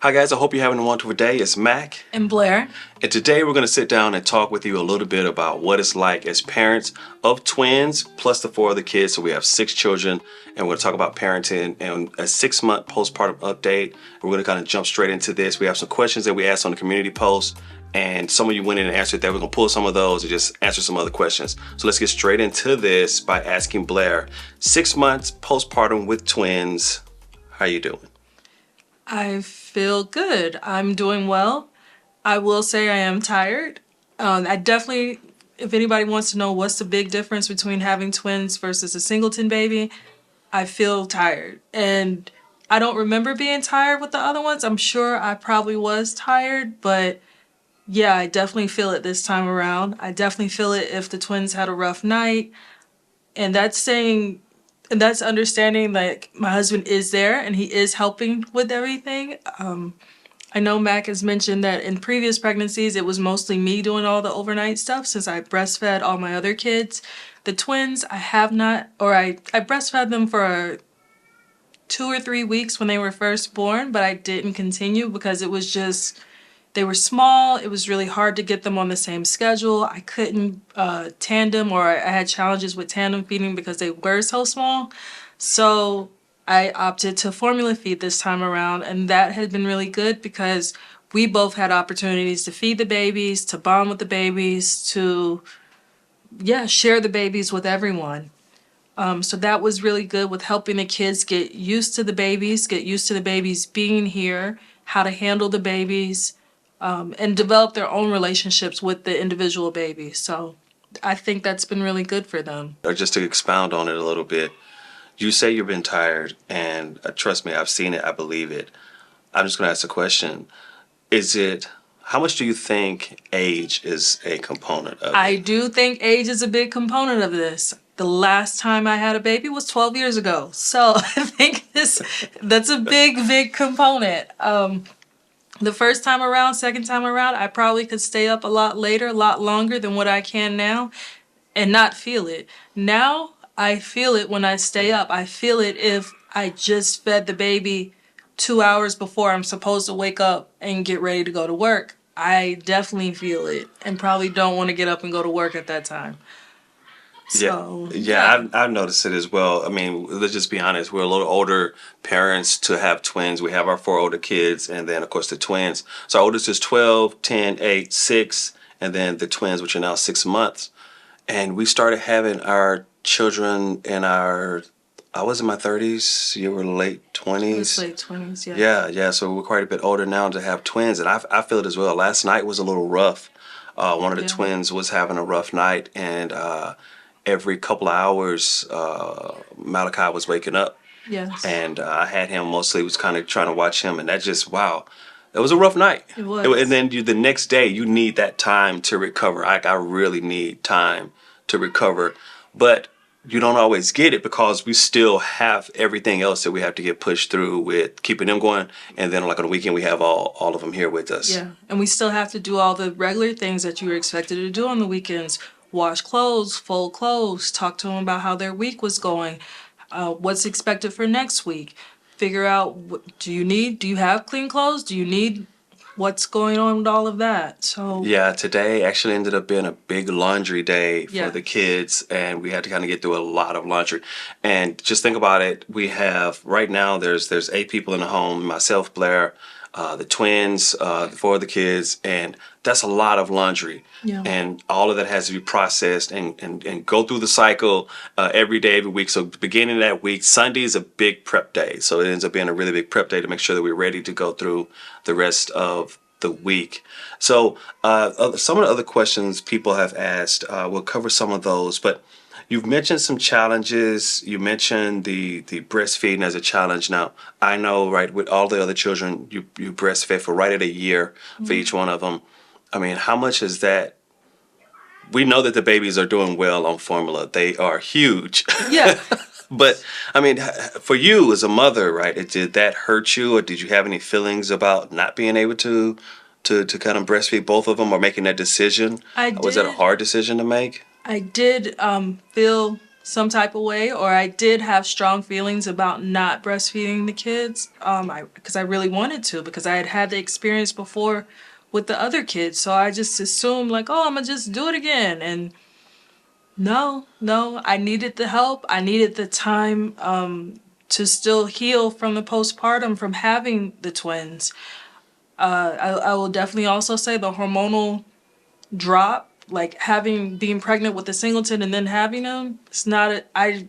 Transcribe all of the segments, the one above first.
Hi guys, I hope you're having a wonderful day. It's Mac. And Blair. And today we're going to sit down and talk with you a little bit about what it's like as parents of twins plus the four other kids. So we have 6 children, and we're going to talk about parenting and a 6-month postpartum update. We're going to kind of jump straight into this. We have some questions that we asked on the community post, and some of you went in and answered that. We're going to pull some of those and just answer some other questions. So let's get straight into this by asking Blair, 6 months postpartum with twins, how you doing? I feel good. I'm doing well. I will say I am tired. I definitely, if anybody wants to know what's the big difference between having twins versus a singleton baby, I feel tired. And I don't remember being tired with the other ones. I'm sure I probably was tired, but yeah, I definitely feel it this time around. I definitely feel it if the twins had a rough night. And that's understanding like my husband is there and he is helping with everything. I know Mac has mentioned that in previous pregnancies it was mostly me doing all the overnight stuff since I breastfed all my other kids. The twins I have not, or I breastfed them for 2 or 3 weeks when they were first born, but I didn't continue because it was just they were small. It was really hard to get them on the same schedule. I couldn't tandem, or I had challenges with tandem feeding because they were so small. So I opted to formula feed this time around, and that had been really good because we both had opportunities to feed the babies, to bond with the babies, to, yeah, share the babies with everyone. So that was really good with helping the kids get used to the babies, get used to the babies being here, how to handle the babies, and develop their own relationships with the individual babies. So I think that's been really good for them. Or just to expound on it a little bit, you say you've been tired, and trust me, I've seen it, I believe it. I'm just going to ask a question. How much do you think age is a component of I it? do think age is a big component of this. The last time I had a baby was 12 years ago. So I think that's a big component. The first time around, second time around, I probably could stay up a lot later, a lot longer than what I can now and not feel it. Now I feel it when I stay up. I feel it if I just fed the baby 2 hours before I'm supposed to wake up and get ready to go to work. I definitely feel it and probably don't want to get up and go to work at that time. Yeah, So, yeah, yeah. I've noticed it as well. I mean, let's just be honest. We're a little older parents to have twins. We have our 4 older kids, and then, of course, the twins. So our oldest is 12, 10, 8, 6, and then the twins, which are now 6 months. And we started having our children I was in my 30s, you were late It was 20s. late 20s, yeah. Yeah, so we're quite a bit older now to have twins, and I feel it as well. Last night was a little rough. One of the Yeah. twins was having a rough night, and every couple of hours, Malachi was waking up, Yes. and I had him mostly was kind of trying to watch him, and that just wow, it was a rough night. It And was. then the next day, you need that time to recover. I really need time to recover, but you don't always get it because we still have everything else that we have to get pushed through with keeping them going, and then like on the weekend we have all of them here with us. Yeah, and we still have to do all the regular things that you were expected to do on the weekends. Wash clothes, fold clothes, talk to them about how their week was going, what's expected for next week. Figure out do you have clean clothes? Do you need what's going on with all of that? So, Yeah, today actually ended up being a big laundry day for the yes. kids, and we had to kind of get through a lot of laundry. And just think about it, we have right now there's 8 people in the home, myself, Blair, the twins, the 4 of the kids, and that's a lot of laundry. Yeah. And all of that has to be processed and go through the cycle every day, every week. So beginning of that week, Sunday is a big prep day. So it ends up being a really big prep day to make sure that we're ready to go through the rest of the week. So some of the other questions people have asked, we'll cover some of those, but you've mentioned some challenges. You mentioned the breastfeeding as a challenge. Now, I know, right, with all the other children, you breastfed for right at a year for each one of them. I mean, how much is that? We know that the babies are doing well on formula. They are huge. Yeah. But I mean, for you as a mother, right? Did that hurt you, or did you have any feelings about not being able to kind of breastfeed both of them, or making that decision? I Was that a did hard decision to make? I did feel some type of way, or I did have strong feelings about not breastfeeding the kids, because I really wanted to, because I had had the experience before with the other kids. So I just assumed like, oh, I'm gonna just do it again. And no, I needed the help. I needed the time to still heal from the postpartum, from having the twins. I will definitely also say the hormonal drop, like being pregnant with a singleton and then having them, it's not I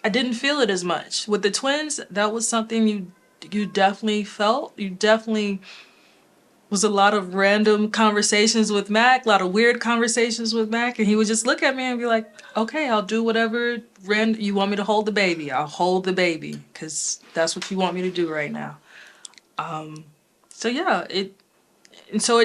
didn't feel it as much. With the twins, that was something you definitely felt. You definitely was a lot of random conversations with Mac, a lot of weird conversations with Mac, and he would just look at me and be like, "Okay, I'll do whatever you want me to hold the baby. I'll hold the baby because that's what you want me to do right now." So yeah, it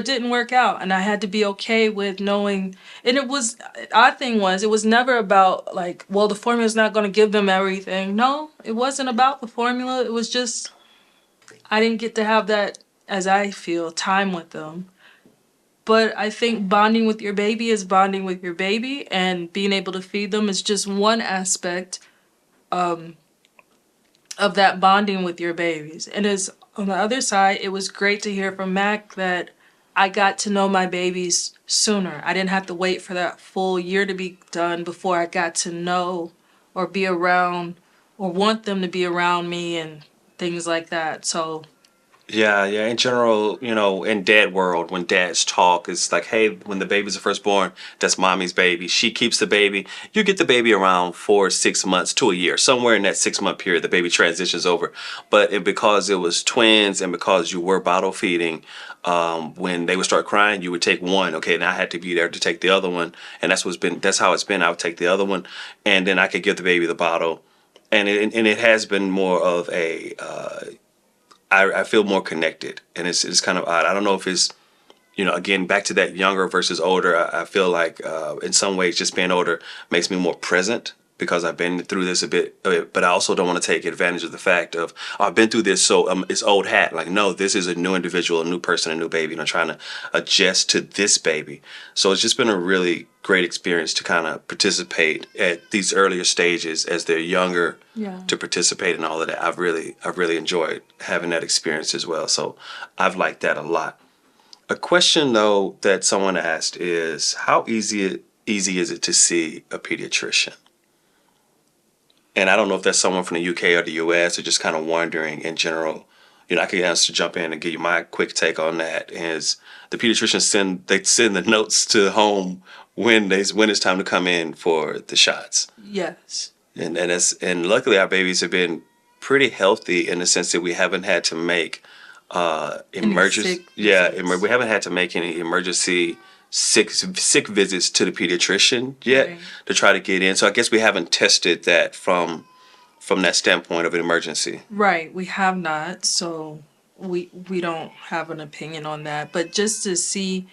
didn't work out, and I had to be okay with knowing. And it was odd thing was, it was never about like, well, the formula's not going to give them everything. No, it wasn't about the formula. It was just I didn't get to have that, as I feel, time with them. But I think bonding with your baby is bonding with your baby, and being able to feed them is just one aspect of that bonding with your babies. And as on the other side, it was great to hear from Mac that I got to know my babies sooner. I didn't have to wait for that full year to be done before I got to know or be around or want them to be around me and things like that. So Yeah, yeah. In general, in dad world, when dads talk, it's like, hey, when the baby's first born, that's mommy's baby. She keeps the baby. You get the baby around 4 6 months to a year, somewhere in that 6 month period, the baby transitions over. But because it was twins and because you were bottle feeding, when they would start crying, you would take one. Okay, and I had to be there to take the other one, and that's how it's been. I would take the other one, and then I could give the baby the bottle, and it has been more of a I feel more connected, and it's kind of odd. I don't know if it's again back to that younger versus older. I feel like in some ways just being older makes me more present because I've been through this a bit. But I also don't want to take advantage of the fact of I've been through this, so it's old hat. Like no, this is a new individual, a new person, a new baby, and I'm trying to adjust to this baby. So it's just been a really great experience to kind of participate at these earlier stages as they're younger yeah. to participate in all of that. I've really enjoyed having that experience as well. So I've liked that a lot. A question though that someone asked is how easy is it to see a pediatrician? And I don't know if that's someone from the UK or the US or just kind of wondering in general. I could answer jump in and give you my quick take on that. Is the pediatricians send the notes to home when it's time to come in for the shots. Yes. And luckily our babies have been pretty healthy in the sense that we haven't had to make emergency we haven't had to make any emergency sick visits to the pediatrician yet Right. to try to get in. So I guess we haven't tested that from that standpoint of an emergency. Right, we have not, so we don't have an opinion on that. But just to see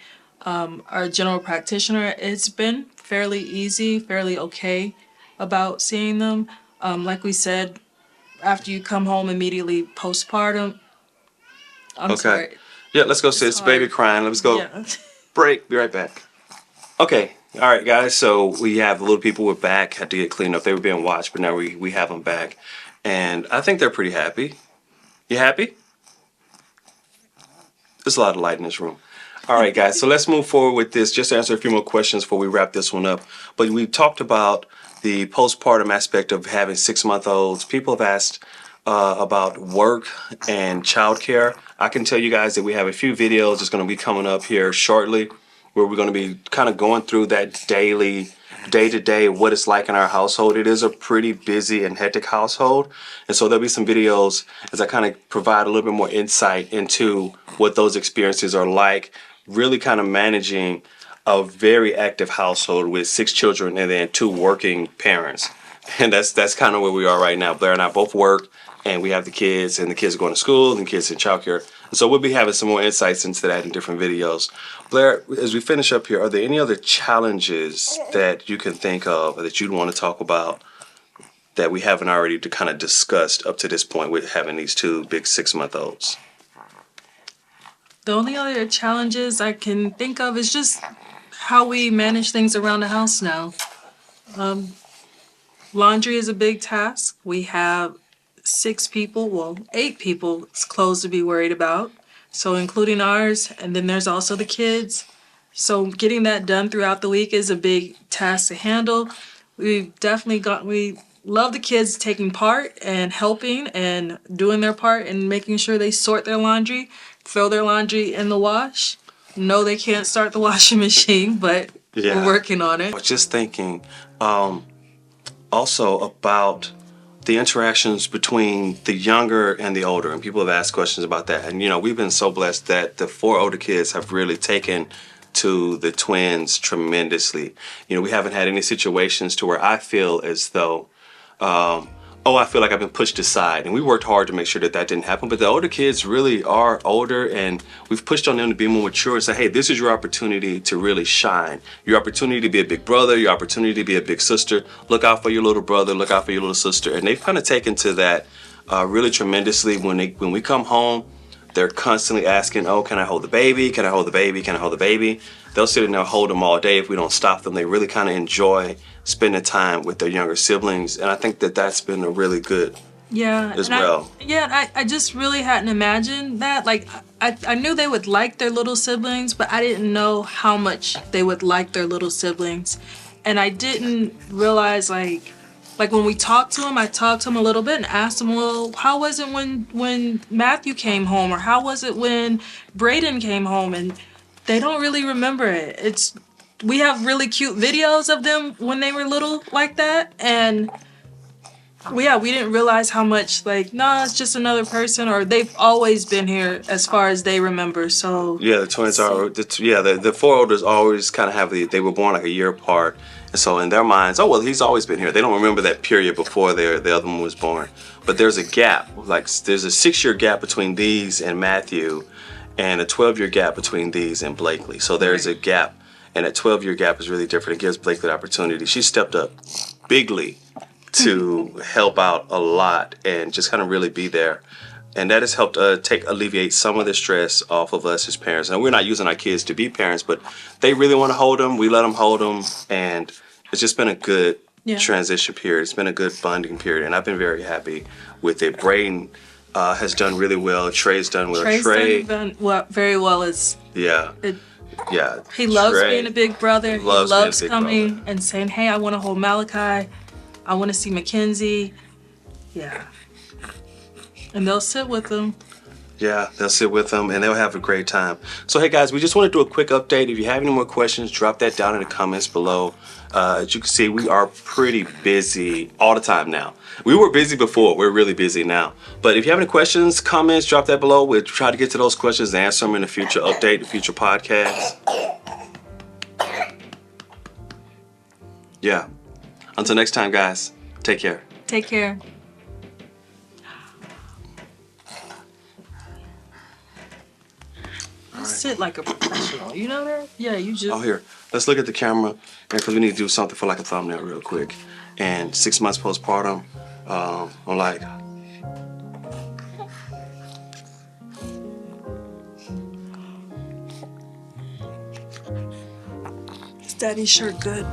our general practitioner, it's been fairly easy, fairly okay about seeing them. Like we said, after you come home immediately postpartum, I'm Okay. sorry, Yeah, let's go it's sis. Baby hard. crying. Let's go. Yeah. Break. Be right back. Okay. All right, guys. So we have the little people. We're back. Had to get cleaned up. They were being watched, but now we have them back, and I think they're pretty happy. You happy? There's a lot of light in this room. All right, guys. So let's move forward with this. Just to answer a few more questions before we wrap this one up. But we talked about the postpartum aspect of having 6-month-olds. People have asked about work and childcare. I can tell you guys that we have a few videos that's going to be coming up here shortly where we're going to be kind of going through that day to day, what it's like in our household. It is a pretty busy and hectic household. And so there'll be some videos as I kind of provide a little bit more insight into what those experiences are like, really kind of managing a very active household with 6 children and then 2 working parents. And that's kind of where we are right now. Blair and I both work, and we have the kids, and the kids are going to school, and the kids in childcare. So we'll be having some more insights into that in different videos. Blair, as we finish up here, are there any other challenges that you can think of or that you'd want to talk about that we haven't already kind of discussed up to this point with having these 2 big 6-month-olds? The only other challenges I can think of is just how we manage things around the house now. Laundry is a big task. We have 6 people, well, 8 people's clothes to be worried about. So including ours, and then there's also the kids. So getting that done throughout the week is a big task to handle. We love the kids taking part and helping and doing their part and making sure they sort their laundry, throw their laundry in the wash. No, they can't start the washing machine, but we're working on it. I was just thinking also about the interactions between the younger and the older, and people have asked questions about that. And we've been so blessed that the 4 older kids have really taken to the twins tremendously. We haven't had any situations to where I feel as though I feel like I've been pushed aside, and we worked hard to make sure that didn't happen. But the older kids really are older, and we've pushed on them to be more mature and say, hey, this is your opportunity to really shine, your opportunity to be a big brother, your opportunity to be a big sister. Look out for your little brother, look out for your little sister. And they've kind of taken to that really tremendously. When we come home, they're constantly asking, oh, can I hold the baby? Can I hold the baby? Can I hold the baby? They'll sit in there and hold them all day if we don't stop them. They really kind of enjoy spending time with their younger siblings. And I think that that's been a really good as well. I just really hadn't imagined that. Like, I knew they would like their little siblings, but I didn't know how much they would like their little siblings. And I didn't realize, like when we talked to him, I talked to him a little bit and asked him, well, how was it when Matthew came home? Or how was it when Braden came home? And they don't really remember it. We have really cute videos of them when they were little like that. And we didn't realize how much, it's just another person, or they've always been here as far as they remember. So yeah, the twins are, the 4 olders always kind of have they were born like a year apart. And so in their minds, oh, well, he's always been here. They don't remember that period before the other one was born. But there's a gap, there's a 6-year gap between these and Matthew, and a 12-year gap between these and Blakely. So there's a gap, and that 12-year gap is really different. It gives Blakely the opportunity. She stepped up bigly to help out a lot and just kind of really be there. And that has helped alleviate some of the stress off of us as parents. And we're not using our kids to be parents, but they really want to hold them. We let them hold them. And it's just been a good transition period. It's been a good bonding period. And I've been very happy with it. Braden has done really well. Trey's done well. Trey's done very well. He loves being a big brother. He loves coming and saying, hey, I want to hold Malachi. I want to see Mackenzie. Yeah. And they'll sit with them. Yeah, they'll sit with them and they'll have a great time. So, hey guys, we just want to do a quick update. If you have any more questions, drop that down in the comments below. As you can see, we are pretty busy all the time now. We were busy before. We're really busy now. But if you have any questions, comments, drop that below. We'll try to get to those questions and answer them in a future update, a future podcast. Yeah. Until next time, guys, take care. Take care. Sit like a professional, you know that? Yeah, you just... Oh, here. Let's look at the camera, because we need to do something for like a thumbnail real quick. And 6 months postpartum, I'm like... Is Daddy's shirt good?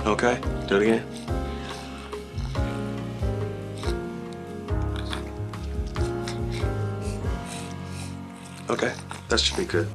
Okay, do it again. Okay, that should be good.